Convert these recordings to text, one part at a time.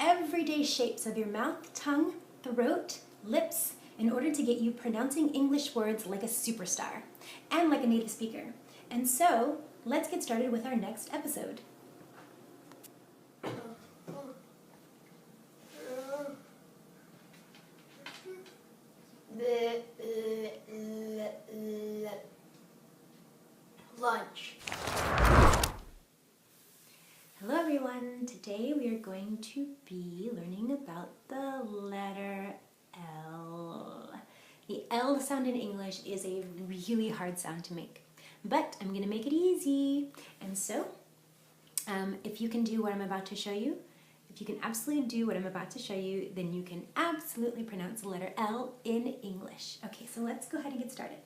everyday shapes of your mouth, tongue, throat, lips, in order to get you pronouncing English words like a superstar and like a native speaker. And so, let's get started with our next episode. Lunch. Hello everyone, today we are going to be learning about the letter L. The L sound in English is a really hard sound to make, but I'm going to make it easy. And so, if you can do what I'm about to show you, if you can absolutely do what I'm about to show you, then you can absolutely pronounce the letter L in English. Okay, so let's go ahead and get started.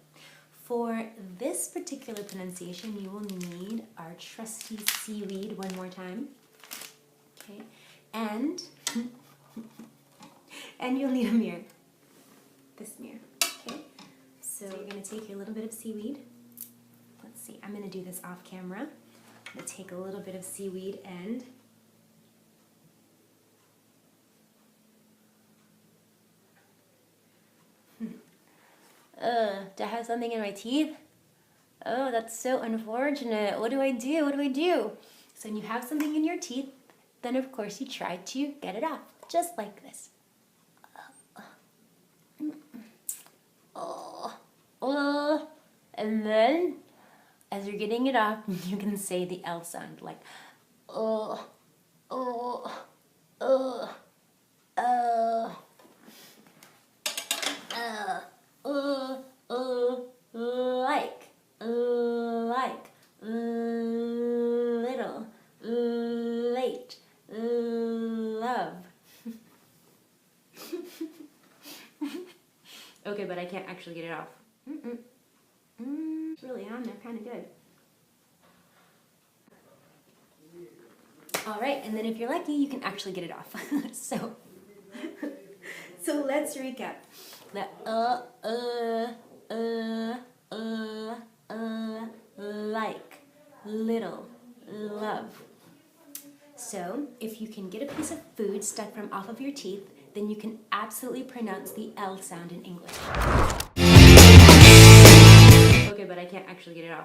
For this particular pronunciation, you will need our trusty seaweed one more time. Okay, and you'll need a mirror. This mirror. Okay, so you're going to take a little bit of seaweed. Let's see, I'm going to do this off camera. I'm going to take a little bit of seaweed and do I have something in my teeth? Oh, that's so unfortunate. What do I do? What do I do? So when you have something in your teeth, then of course you try to get it off, just like this. And then, as you're getting it off, you can say the L sound, like like, little, late, love. Okay, but I can't actually get it off. It's really on there, kind of good. All right, and then if you're lucky, you can actually get it off. So let's recap. The like, little, love. So, if you can get a piece of food stuck from off of your teeth, then you can absolutely pronounce the L sound in English. Okay, but I can't actually get it off.